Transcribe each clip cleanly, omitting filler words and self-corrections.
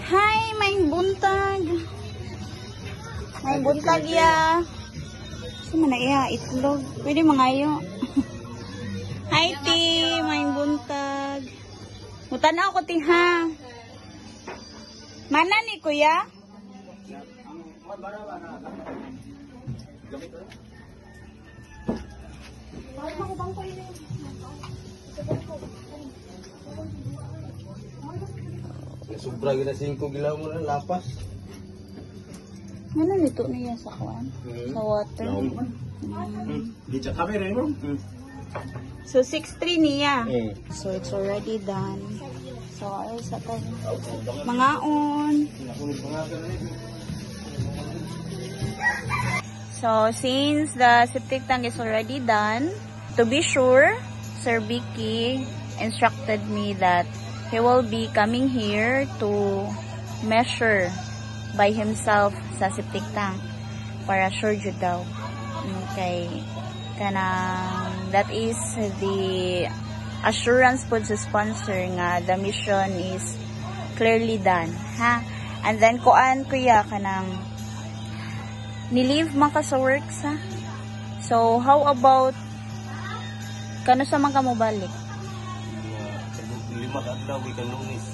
Hi, may buntag. May buntag ya. Saan na iya? Itlog. Pwede mangayo. Hi, ti. May buntag. Mutanaw ko, ti, ha? Mana ni, kuya? Sobra gina 5 gilaw mo na lapas. Ano nito niya sa kuwan? Sa water? Di sa camera mo. So, 6.3 niya. So, it's already done. So, ay sa tayo. Mangaon. So, since the septic tank is already done, to be sure, Sir Vicky instructed me that he will be coming here to measure by himself sa septic tank para sure jud daw. Okay. Kanang that is the assurance po sa sponsor nga the mission is clearly done, ha? And then kuan kuya kanang ni-leave man ka sa works, ha? So how about kano sa man ka mo balik? 5 ka adlaw weekend Lunes.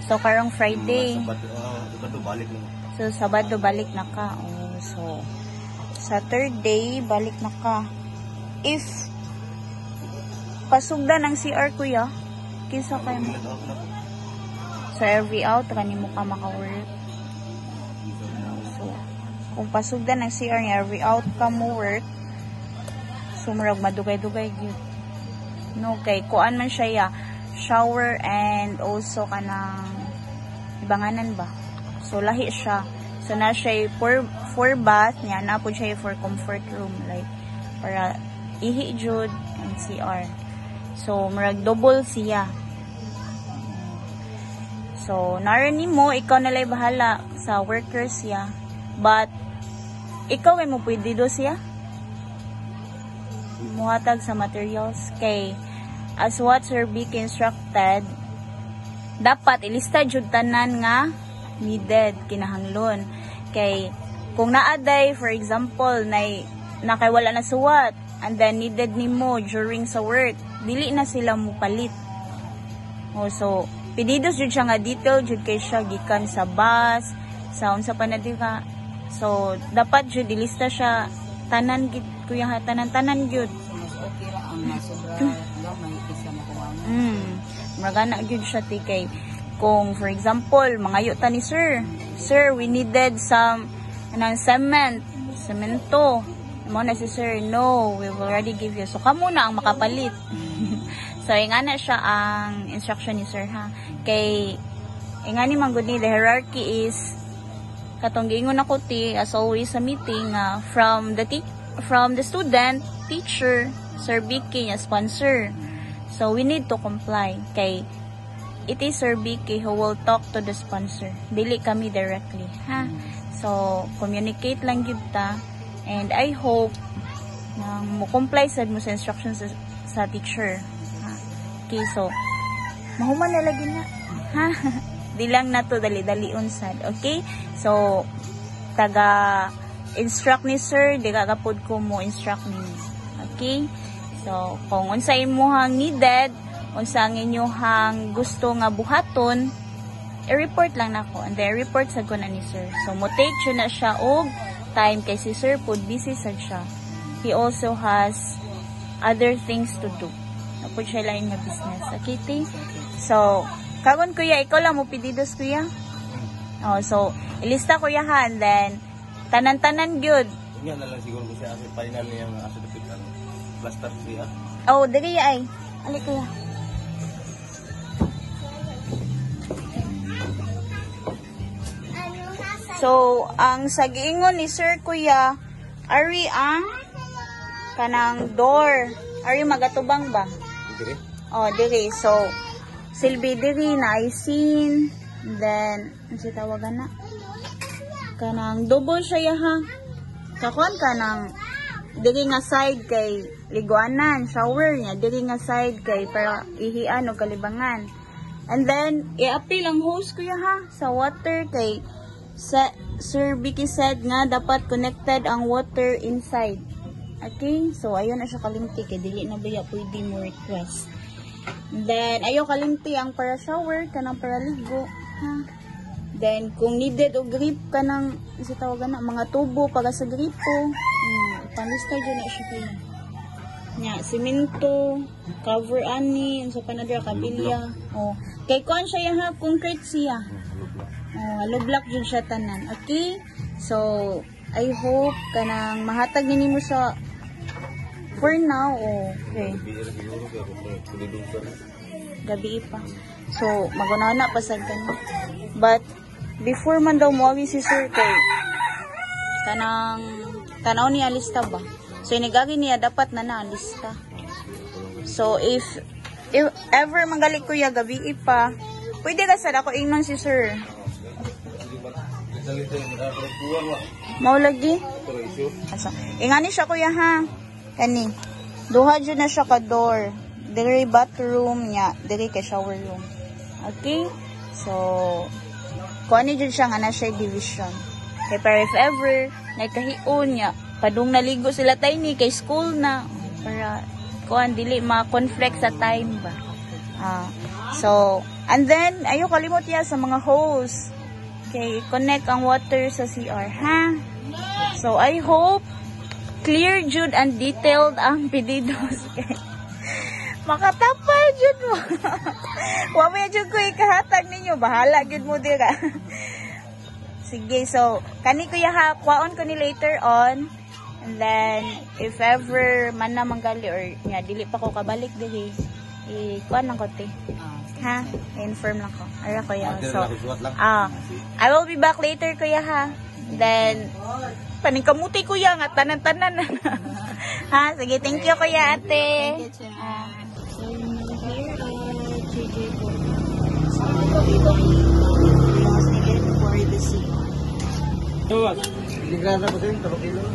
So karong Friday. Sabado balik na. So Sabado balik na ka. Oh, so Saturday balik na ka. If pasugdan ang CR kuya, kinsa kay mo? So every out kanimo ka maka-work. So kung pasugdan ang CR niya every out ka mo work, sumurag madugay-dugay gyud. No, kay kuan man siya ya, shower and also kanang ibanganan ba. So lahi siya. So na siya for bath niya, na po siya for comfort room like para ihi jud and CR. So murag double siya. So narin mo ikaw na lay bahala sa workers siya. But ikaw ay mo pwede do siya. Muhatag sa materials kay as what Sir Vicky instructed, dapat ilista jud tanan nga needed kinahanglan. Kay kung naaday for example na kay wala na suwat and then needed nimo during sa work, dili na sila mo palit. Oh, so pinidos jud siya nga detail jud kay siya gikan sa bus, sa unsa pa na di ka. So dapat jud ilista siya tanan gid kuya, tanan gyud. Mas okay ra ang sobra gamay kaysa makuha. Magana gyud siya tikay. Kung for example, mangayo ta ni sir, we needed some semento. Mo na si sir, no, we will already give you. So kamo na ang makapalit. So ingana siya ang instruction ni sir, ha. Kay ingani man gud ni the hierarchy is katong giingon ako ti as always sa meeting from the student, teacher, Sir Vicky nga sponsor. So we need to comply kay it is Sir Vicky who will talk to the sponsor. Dili kami directly, ha. So communicate lang gyud ta and I hope na mo comply sad mo sa instructions sa teacher, ha. Okay, so mahuman na lagi na, ha. Di lang na to dali-dali unsad. Okay? So taga instruct ni sir, di kakapod ko mo instruct ni. Okay? So kung unsa imong needed, unsa ang inyong gusto nga buhaton, i-report lang nako and then report sa ko na ni sir. So mo take yun na siya og time kay si sir pud busy sad siya. He also has other things to do. Napod siya lain nga business. Okay, ti? So kagon kuya, ikaw lang mo pididos kuya. Oh, so ilista kuya ha, and then tanan-tanan gyud. Nga na lang siguro kasi as final niya ang asset ng plaster siya. Oh, dili ay. Ali kuya. So, ang sagiingon ni Sir Kuya, ari ang kanang door. Ari magatubang ba? Dire. Oh, diri. So, silbi diri na isin. Then, ano siya tawagan na? Kanang double siya ha. Kakon kanang diri nga side kay liguanan, shower niya. Diri nga side kay para ihian o kalibangan. And then, i-apply lang hose kuya ha, sa water kay Sir Vicky said nga dapat connected ang water inside. Okay? So, ayun na siya kalimti kay dili na baya pwede mo request. And then, ayaw kalimti ang para shower, kanang para ligo. Ha? Then, kung needed o grip ka ng, isa tawagan na, mga tubo para sa gripo, ipalista dyan na siya kuya. Nya, simento, cover ani, sa panadra, kabilya. Oh. Kay kuan siya ha, concrete siya. Oh, hollow block dyan siya tanan. Okay? So, I hope kanang mahatag nini mo sa for now. Oh, okay. Gabi pa. So, maguna pa sa ganun. But, before man daw muawi si Sir kay kanang tanaw niya lista ba? So, inigagi niya dapat na lista. So, if ever manggali kuya gabi pa, pwede ka sad ako ingnon si Sir. Mao lagi? Asa? Ingani siya kuya ha. Kani. Duha jud na siya ka door. Diri bathroom niya, diri kay shower room. Okay? So, kuani jud siya nga na siya division. Kay pero if ever nagkahion niya, padung naligo sila tiny kay school na para kuan dili ma-conflict sa time ba. So, and then ayo kalimot ya sa mga hose. Okay, connect ang water sa CR, ha? So, I hope clear jud and detailed ang pedidos. Okay. Makatapal jud mo. Wamay jud ko ikahatag ninyo. Bahala jud mo dira. Sige, so, kani kuya ha, kwaon ko ni later on. And then, if ever man na manggali or nga, dili pa ko kabalik dili, kuan lang ko te. Ha? Inform lang ko. Ara kuya. So, I will be back later kuya ha. Then, paningkamuti kuya nga, tanan-tanan. Ha? Sige, thank you kuya ate. So, here are JJ po. So, was needed for the sea. Ligrada po din, kapakilo.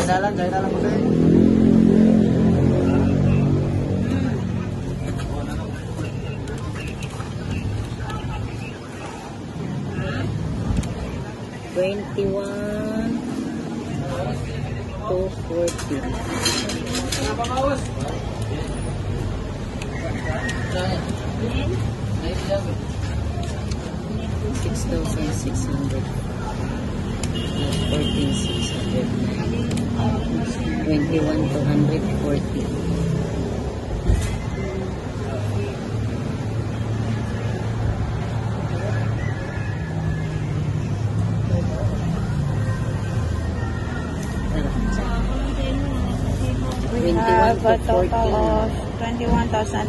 Dalan po din. 21 to 6,600 14,600 21 to 140. We have a total of 21,214.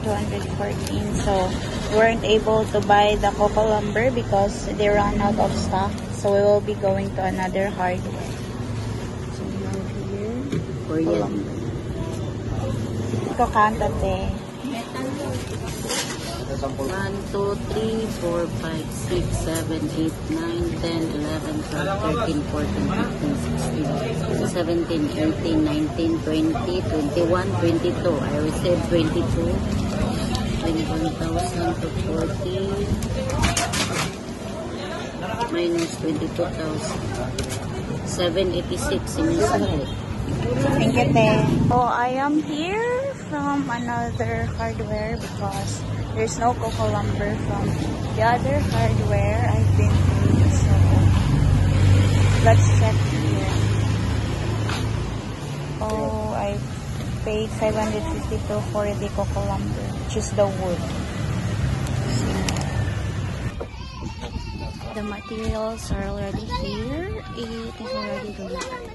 So, we weren't able to buy the coco lumber because they ran out of stock. So, we will be going to another hardware. So, now here, Korean. ito kantate. 1, 2, 3, 4, 5, 6, 7, 8, 9, 10, 11, 12, 13, 14, 15, 16, 17, 18, 19, 20, 21, 22. I received 22. 21,000 to 40. Minus 22,000. 786 sinusunod. Thank you, te. So, I am here from another hardware because there's no coco lumber from the other hardware I've been to. So, let's check here. Oh, I paid 552 for the coco lumber, which is the wood. The materials are already here. It is already delivered.